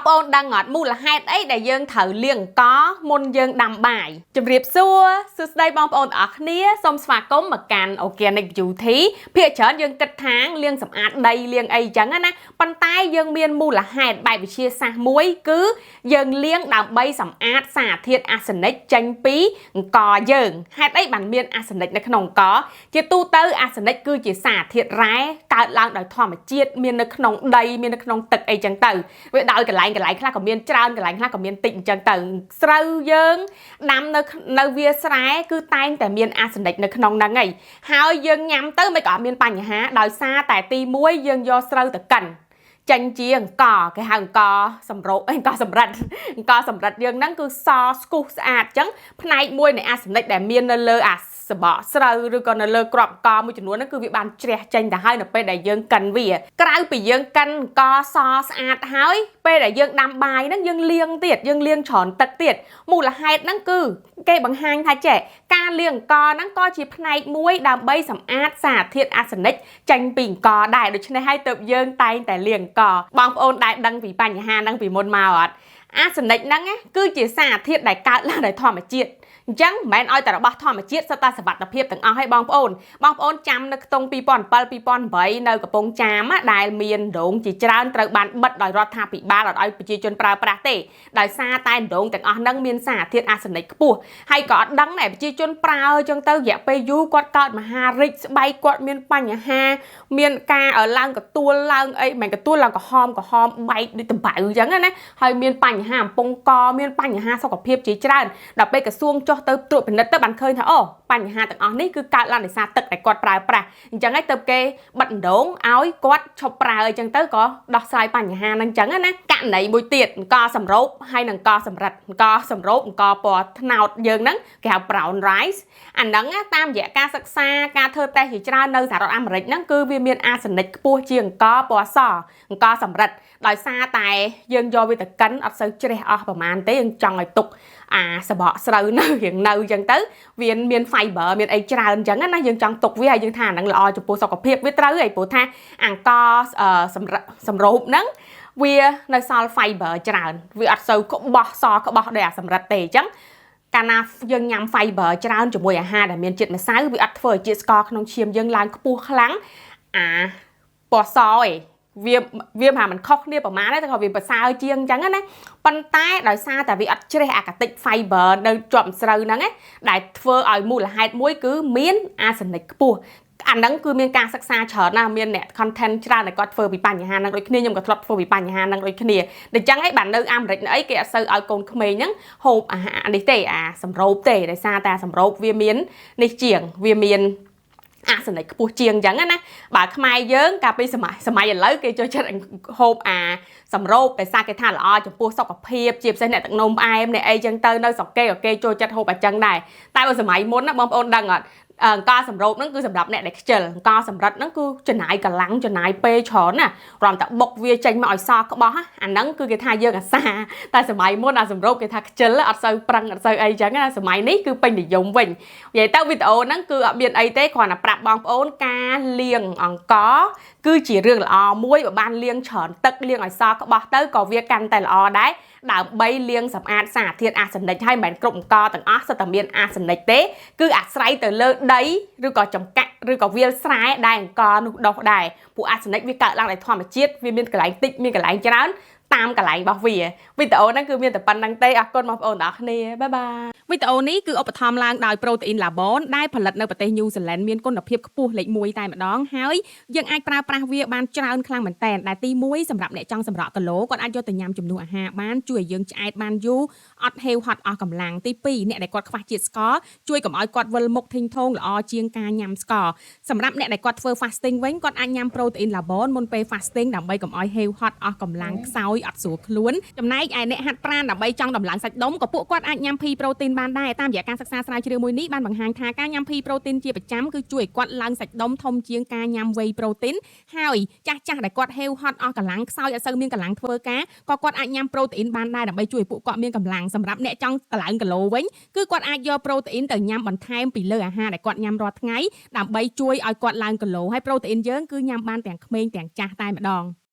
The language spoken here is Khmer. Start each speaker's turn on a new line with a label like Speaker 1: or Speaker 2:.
Speaker 1: ប្អូនដឹងអត់មូលហេតុអីដែលយើងត្រូវលាងកមុនយើងដាំបាយជម្រាបសួរសួស្តីបងប្អូនទាំងអស់គ្នាសូមស្វាគមន៍មកកាន់ Organic Beauty ភាគច្រើនយើងគិតថាលាងសម្អាតដីលាងអីចឹងណាប៉ុន្តែយើងមានមូលហេតុបែបវិទ្យាសាស្ត្រមួយគឺយើងលាងដើម្បីសម្អាតសារធាតុអាសេនិកចេញពីអង្ករយើងហេតុអីបានមានអាសេនិកនៅក្នុងអង្ករជាទូទៅអាសេនិកគឺជាសារធាតុរ៉ែកើតឡើងដោយធម្មជាតិមាននៅក្នុងដីមាននៅក្នុងទឹកអីចឹងទៅវាដោយកន្លែងខ្លះក៏មានច្រើនកន្លែងខ្លះក៏មានតិចអញ្ចឹងទៅស្រូវយើងដាំនៅវាស្រែគឺតែងតែមានអាសេនិកនៅក្នុងហ្នឹងហើយយើងញ៉ាំទៅមិនក៏អត់មានបញ្ហាដោយសារតែទី1យើងយកស្រូវទៅកិនចាញ់ជាអង្ករគេហៅអង្ករសម្រូបអង្ករសម្រិតយើងហ្នឹងគឺសស្គុះស្អាតអញ្ចឹងផ្នែកមួយនៃអាសេនិកដែលមាននៅលើអាសបកស្រូវឬក៏នៅលើគ្រាប់អង្ករមួយចំនួនហ្នឹងគឺវាបានជ្រះចេញទៅហើយនៅពេលដែលយើងកិនវាក្រៅពីយើងកិនអង្ករសស្អាតហើយពេលដែលយើងដាំបាយហ្នឹងយើងលាងច្រើនទឹកទៀតមូលហេតុហ្នឹងគឺគេបង្ហាញថាចេះការលាងអង្ករហ្នឹងក៏ជាផ្នែកមួយដើម្បីសម្អាតសារធាតុអាសេនិកចេញពីអង្ករដែរដូច្នេះហើយទើបយើងតែងតែលាងអង្ករបងប្អូនដែលដឹងពីបញ្ហាហ្នឹងពីមុនមកអត់អាសេនិកហ្នឹងគឺជាសារធាតុដែលកើតឡើងដោយធម្មជាតិអញ្ចឹងមិនមែនឲ្យតែរបស់ធម្មជាតិសុទ្ធតែសុវត្ថិភាពទាំងអស់ឲ្យបងប្អូនចាំនៅក្នុង2007 2008នៅកំពង់ចាមដែលមានរោងជាច្រើនត្រូវបានបិទដោយរដ្ឋាភិបាលអត់ឲ្យប្រជាជនប្រើប្រាស់ទេដោយសារតែរោងទាំងអស់ហ្នឹងមានសារធាតុអាសេនិកខ្ពស់ហើយក៏អត់ដឹងដែរប្រជាជនប្រើអញ្ចឹងទៅរយៈពេលយូរគាត់កើតមហារីកស្បែកគាត់មានបញ្ហាមានការឡើងកទួលឡើងអីមិនកទួលឡើងក្រហមបែកដូចតំបៅអញ្ចឹងណាហើយមានបញ្ហាអំពង់កមានបញ្ហាសុខភាពជាច្រើនដល់ពេលក្រសួងចុះទៅត្រួតពិនិត្យទៅបានឃើញថាអូបញ្ហាទាំងអស់នេះគឺកើតឡើងដោយសារទឹកដែលគាត់ប្រើប្រាស់អញ្ចឹងហើយទៅគេបិទដងឲ្យគាត់ឈប់ប្រើអញ្ចឹងទៅក៏ដោះស្រាយបញ្ហាហ្នឹងអញ្ចឹងណាករណីមួយទៀតអង្ករសម្រូបហើយនិងអង្ករសម្រិតអង្ករសម្រូបអង្ករពណ៌ត្នោតយើងហ្នឹងគេហៅ brown rice អាហ្នឹងតាមរយៈការសិក្សាការធ្វើតេស្តជាច្រើននៅសហរដ្ឋអាមេរិកហ្នឹងគឺវាមានអាសេនិកខ្ពស់ជាងអង្ករពណ៌សអង្ករសម្រិតដោយសារតែយើងយកវាទៅកិនអត់សូវជ្រះអស់ប្រហែលទេយើងចង់ឲ្យទុកអាសបកស្រូវនៅរៀងនៅអញ្ចឹងទៅវាមាន fiber មានអីច្រើនអញ្ចឹងណាយើងចង់ទុកវាហើយយើងថាអាហ្នឹងល្អចំពោះសុខភាពវាត្រូវហើយព្រោះថាអង្ករសម្រូបហ្នឹងវានៅសល់ fiber ច្រើនវាអត់សូវក្បោះដោយអាសម្រិតទេអញ្ចឹងកាលណាយើងញ៉ាំ fiber ច្រើនជាមួយអាហារដែលមានជាតិម្សៅវាអត់ធ្វើឲ្យជាតិស្ករក្នុងឈាមយើងឡើងខ្ពស់ខ្លាំងអាពណ៌សឯងវាមិនខុសគ្នាប្រហែលទេតែវាប្រសើរជាងអញ្ចឹងណាប៉ុន្តែដោយសារតែវាអត់ជ្រះអាកាតិក fiber នៅជាប់ស្រូវហ្នឹងដែលធ្វើឲ្យមូលហេតុមួយគឺមានអាសេនិកខ្ពស់អាហ្នឹងគឺមានការសិក្សាច្រើនណាស់មានអ្នក content ច្រើនដែលគាត់ធ្វើពីបញ្ហាហ្នឹងដូចគ្នាខ្ញុំក៏ធ្លាប់ធ្វើពីបញ្ហាហ្នឹងដូចគ្នាដូច្នេះបាននៅអាមេរិកនៅអីគេអត់សូវឲ្យកូនក្មេងហ្នឹងហូបអាហារនេះទេអាសម្រូបទេដោយសារតែសម្រូបវាមាននេះជាងវាមានអាសេនិកខ្ពស់ជាងអញ្ចឹងណាបើខ្មែរយើងកាលពីសម័យឥឡូវគេចូលចិត្តហូបអាសម្រូបដោយសារគេថាល្អចំពោះសុខភាពជាពិសេសអ្នកទឹកនោមផ្អែមអ្នកអីចឹងទៅនៅស្រុកគេចូលចិត្តហូបអញ្ចឹងដែរតែបើសម័យមុនណាបងប្អូនដឹងអត់អង្ករសម្រូបហ្នឹងគឺសម្រាប់អ្នកដែលខ្ជិលអង្ករសម្រិតហ្នឹងគឺចំណាយកម្លាំងចំណាយពេលច្រើនណាគ្រាន់តែបុកវាចេញមកឲ្យសក្បោះអាហ្នឹងគឺគេថាយើងអាសាតែសម័យមុនអាសម្រូបគេថាខ្ជិលអត់សូវប្រឹងអត់សូវអីចឹងណាសម័យនេះគឺពេញនិយមវិញនិយាយទៅវីដេអូហ្នឹងគឺអត់មានអីទេគ្រាន់តែប្រាប់បងប្អូនការលាងអង្ករគឺជារឿងល្អមួយបើបានលាងច្រើនទឹកលាងឲ្យសក្បោះទៅក៏វាកាន់តែល្អដែរដើម្បីលាងសម្អាតសារធាតុអាសេនិកហើយមិនមែនគ្រប់អង្ករទាំងអស់សុទ្ធតែមានអាសេនិកទេគឺអាស្រ័យទៅលើដីឬក៏ចំកាក់ឬក៏វាលស្រែដែលអង្ករនោះដុះដែរព្រោះអាសេនិកវាកើតឡើងដោយធម្មជាតិវាមានកន្លែងតិចមានកន្លែងច្រើនតាមកន្លែងរបស់វាវីដេអូហ្នឹងគឺមានតែប៉ុណ្្នឹងទេអរគុណបងប្អូនទាំងអស់គ្នាបាយបាយវីដេអូនេះគឺឧបត្ថម្ភឡើងដោយ Protein Labon ដែលផលិតនៅប្រទេស New Zealand មានគុណភាពខ្ពស់លេខ1តែម្ដងហើយយើងអាចប្រើប្រាស់វាបានច្រើនខ្លាំងមែនតើដែលទី1សម្រាប់អ្នកចង់សម្រក់គីឡូគាត់អាចយកទៅញ៉ាំជំនួសអាហារបានជួយឲ្យយើងឆ្អែតបានយូរអត់ហេវហត់អស់កម្លាំងទី2អ្នកដែលគាត់ខ្វះជាតិស្ករជួយកុំឲ្យគាត់វិលមុខធីងថងល្អជាងការញ៉ាំស្ករសម្រាប់អ្នកដែលគាត់ធ្វើ fasting វិញគាត់អាចញ៉ាំ Protein Labon មុនពេល fasting ដើម្បីកុំឲ្យហេវហត់អស់កម្លាំងខ្សោយអត់ស្រួលខ្លួនចំណែកឯអ្នកហាត់ប្រាណដើម្បីចង់ដំឡើងសាច់ដុំក៏ពួកគាត់អាចញ៉ាំ Pea Protein បានដែរតាមរយៈការសិក្សាស្រាវជ្រាវមួយនេះបានបង្ហាញថាការញ៉ាំ Pea Protein ជាប្រចាំគឺជួយឲ្យគាត់ឡើងសាច់ដុំធំជាងការញ៉ាំ Whey Protein ហើយចាស់ដែលគាត់ហេវហត់អស់កម្លាំងខ្សោយអត់សូវមានកម្លាំងធ្វើការក៏គាត់អាចញ៉ាំ Protein បានដែរដើម្បីជួយឲ្យពួកគាត់មានកម្លាំងសម្រាប់អ្នកចង់ឡើងគីឡូវិញគឺគាត់អាចយក Protein ទៅញ៉ាំបន្ថែមពីលើអាហារដែលគាត់ញ៉ាំរាល់ថ្ងៃដើម្បីជួយឲ្យគាត់ឡើងគីឡូហើយ Protein យើងគឺញ៉ាំបានទាំងក្មេងទាំងចាស់តែម្ដង